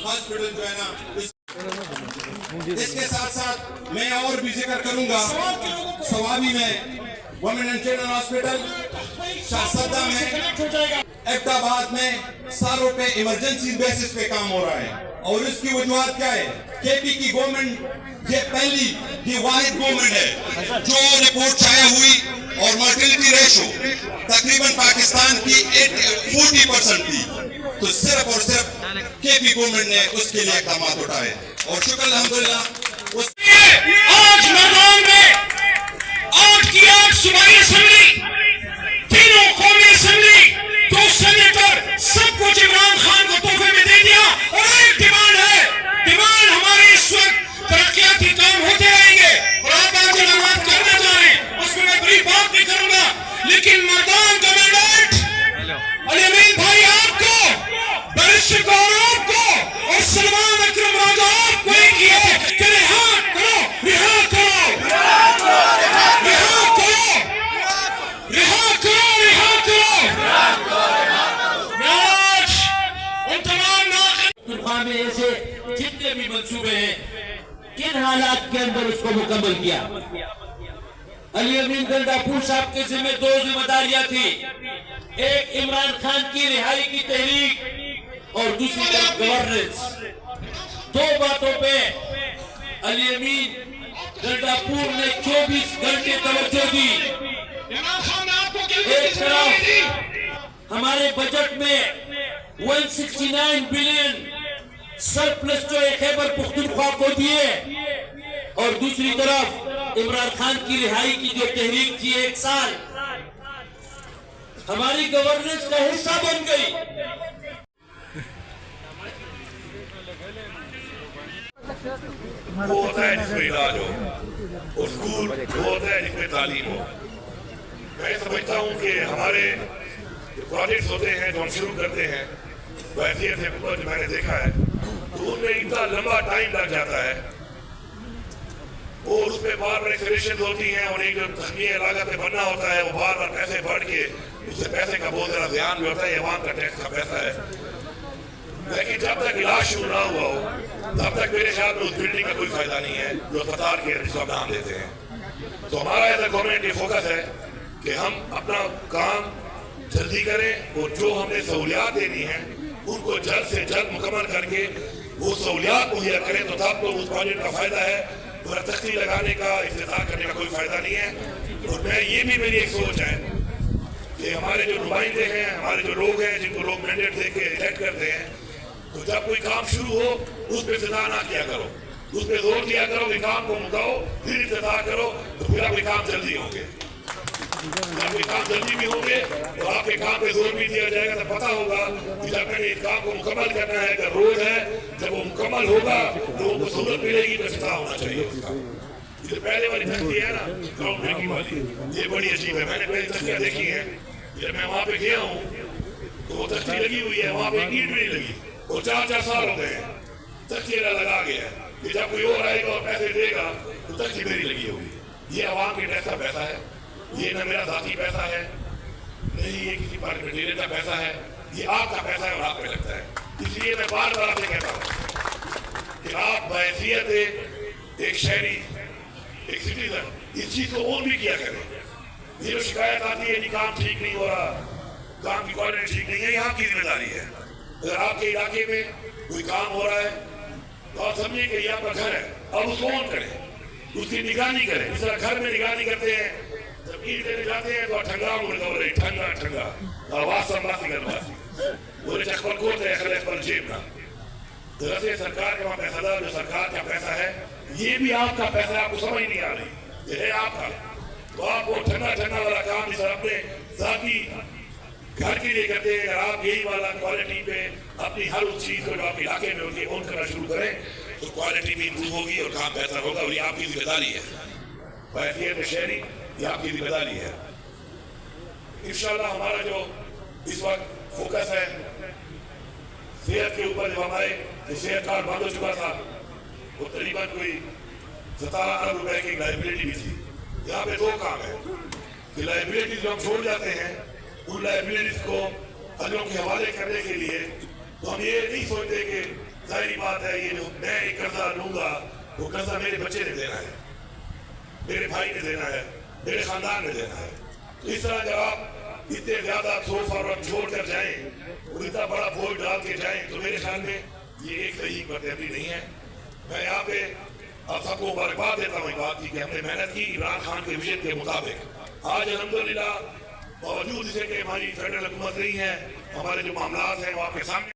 Hospital जो है ना, इसके साथ साथ मैं और भी जिक्र करूंगा। सवाबी में वुमेन एंड चिल्ड्रन हॉस्पिटल, शाहसदा में, अहमदाबाद में सारों पे इमरजेंसी बेसिस पे काम हो रहा है। और इसकी वजूहत क्या है? केपी की गवर्नमेंट ये पहली ये वाहिद गवर्नमेंट है जो रिपोर्ट छाया हुई और मॉर्टेलिटी रेशो तकरीबन पाकिस्तान की 40% थी। तो सिर्फ और सिर्फ केपी गवर्नमेंट ने उसके लिए इक़दाम उठाए और शुक्र अल्हम्दुलिल्लाह। आज मैदान में आज की आज सूबाई असेंबली, तीनों कौमी असेंबली, 2 सेनेटर, सब कुछ इमरान खान को तोहफे में दे दिया। और एक डिमांड है, डिमांड हमारी इस वक्त तरक्याती काम होते रहेंगे और आप आज जो बात करना चाह रहे हैं उसमें मैं बड़ी बात नहीं करूंगा, लेकिन मैदान का मैंडेट अलीमीन भाई आपको, बैरिस्टर गौरव को और सलमान अकरम राजा आपको एक ही है कि रिहा करो, रिहा करो, रिहा करो, रिहा करो, रिहा करो। आज उन तमाम में ऐसे जितने भी मंसूबे हैं, किन हालात के अंदर उसको मुकम्मल किया। अली अमीन गंडापुर साहब के जिम्मे 2 जिम्मेदारियां थी, एक इमरान खान की रिहाई की तहरीक और दूसरी तरफ गवर्नेंस। 2 बातों पे अली अमीन गंडापुर ने 24 घंटे तवज्जो दी। एक तरफ हमारे बजट में 169 बिलियन सरप्लस जो खैबर पुख्तूनख्वा को दिए और दूसरी तरफ इमरान खान की रिहाई की जो तहरीक थी 1 साल हमारी गवर्नेंस का हिस्सा बन गई। वो होता है जिसमें इलाज हो, और स्कूल वो होता है जिसमें तालीम हो। मैं समझता हूँ कि हमारे प्रोजेक्ट्स होते हैं जो हम शुरू करते हैं, वैसे जो मैंने देखा है तो उनमें इतना लंबा टाइम लग जाता है और उसमें बार बार एक्सपेक्टेशंस होती हैं और एक जो तखमीर लागत में बनना होता है वो बार बार पैसे बढ़ के उससे पैसे का बहुत ज़्यादा ध्यान भी होता है, अवाम का टैक्स का पैसा है। लेकिन जब तक इलाज शुरू ना हुआ हो तब तक मेरे ख्याल में उस बिल्डिंग का कोई फायदा नहीं है जो अस्पताल के जिसको नाम देते हैं। तो हमारा एज ए गवर्नमेंट ये फोकस है कि हम अपना काम जल्दी करें और जो हमने सहूलियात देनी है उनको जल्द से जल्द मुकम्मल करके वो सहूलियात मुहैया करें, तो तब तो उस प्रोजेक्ट का फायदा है। पूरा तख्ती लगाने का, इफ्तिताह करने का कोई फायदा नहीं है। और मैं ये भी मेरी एक सोच है कि हमारे जो नुमाइंदे हैं, हमारे जो लोग हैं जिनको लोग मैंडेट दे के इलेक्ट करते हैं, तो जब कोई काम शुरू हो उस पर इफ्तिताह ना किया करो, उस पर जोर दिया करो कि काम को मुकाओ फिर इफ्तिताह करो, तो फिर आपके काम जल्दी होंगे। आपके काम जल्दी भी होंगे और आपके काम पे जोर भी दिया जाएगा तो पता होगा कि जब मैंने इस काम को मुकम्मल करना है, अगर रोड है जब वो मुकम्मल होगा तो उनको सहूलत मिलेगी, तो इफ्तिताह होना चाहिए उसका। जो पहले वाली तख्ती है ना ग्राउंड ब्रेकिंग वाली, ये बड़ी अजीब है। मैंने पहले तख्तियाँ देखी हैं, जब मैं वहाँ पे गया हूँ तो वो तख्ती लगी हुई है, वहाँ पे ईंट भी नहीं लगी और 4-4 साल हो गए हैं, तख्ती लगा गया है कि जब कोई और आएगा और पैसे देगा तो तख्ती मेरी लगी होगी। ये आवाम के टैक्स का पैसा है, ये न मेरा जाती पैसा है, नहीं ये किसी पार्लियामेंटेरियन का पैसा है, ये आपका पैसा है और आप पे लगता है। इसलिए मैं बार बार आपसे कहता हूँ कि आप बहैसियत एक शहरी, एक सिटीजन, इस चीज को और भी किया करें। ये जो शिकायत आती है कि काम ठीक नहीं हो रहा, काम की क्वालिटी ठीक नहीं है, ये आपकी जिम्मेदारी है। اگر آپ کے علاقے میں کوئی کام ہو رہا ہے تو آپ سمجھیں کہ یہ آپ کا گھر ہے، آپ اس کو آن کریں، اس کی نگرانی کریں. اس طرح گھر میں نگرانی کرتے ہیں، جب عید دینے جاتے ہیں تو ٹھنگا مڑتا ہو رہی ٹھنگا ٹھنگا آواز سنبھاسی کرواسی بولے چکپل کوتے ہیں خلے پل جیب نہ. دراصل سرکار کا وہاں پیسہ تھا، جو سرکار کا پیسہ ہے یہ بھی آپ کا پیسہ ہے، آپ کو سمجھ نہیں آ رہی، یہ ہے آپ کا. تو آپ کو ٹھنڈا ٹھنڈا والا کام اس اپنے ذاتی گھر کے لیے کرتے ہیں. اگر آپ یہی والا کوالٹی پہ اپنی ہر اس چیز کو جو آپ علاقے میں ہوتی ہے اون کرنا شروع کریں تو کوالٹی بھی امپروو ہوگی اور کام بہتر ہوگا. اور یہ آپ کی ذمہ داری ہے، حیثیت شہری یہ آپ کی ذمہ داری ہے. انشاءاللہ ہمارا جو اس وقت فوکس ہے صحت کے اوپر، جب ہم آئے تو صحت کارڈ بند ہو چکا تھا، وہ تقریباً کوئی 17 ارب روپے کی لائبلٹی بھی تھی. یہاں پہ دو کام ہے کہ لائبلٹیز جو ہم چھوڑ جاتے ہیں ان لائبلٹیز کو اجروں کے حوالے کرنے کے لیے تو ہم یہ نہیں سوچتے کہ ظاہری بات ہے یہ جو میں ایک قرضہ لوں گا وہ قرضہ میرے بچے نے دینا ہے، میرے بھائی نے دینا ہے، میرے خاندان نے دینا ہے. تو اس طرح جب آپ اتنے زیادہ تھوڑ فارورڈ چھوڑ کر جائیں اور اتنا بڑا بوجھ ڈال کے جائیں تو میرے خیال میں یہ ایک صحیح برتری نہیں ہے. میں یہاں پہ آپ سب کو مبارکباد دیتا ہوں اس بات کی کہ ہم نے محنت کی عمران خان کے وژن کے مطابق. آج الحمدللہ باوجود اسے کہ ہماری فیڈرل حکومت نہیں ہے، ہمارے جو معاملات ہیں وہ آپ کے سامنے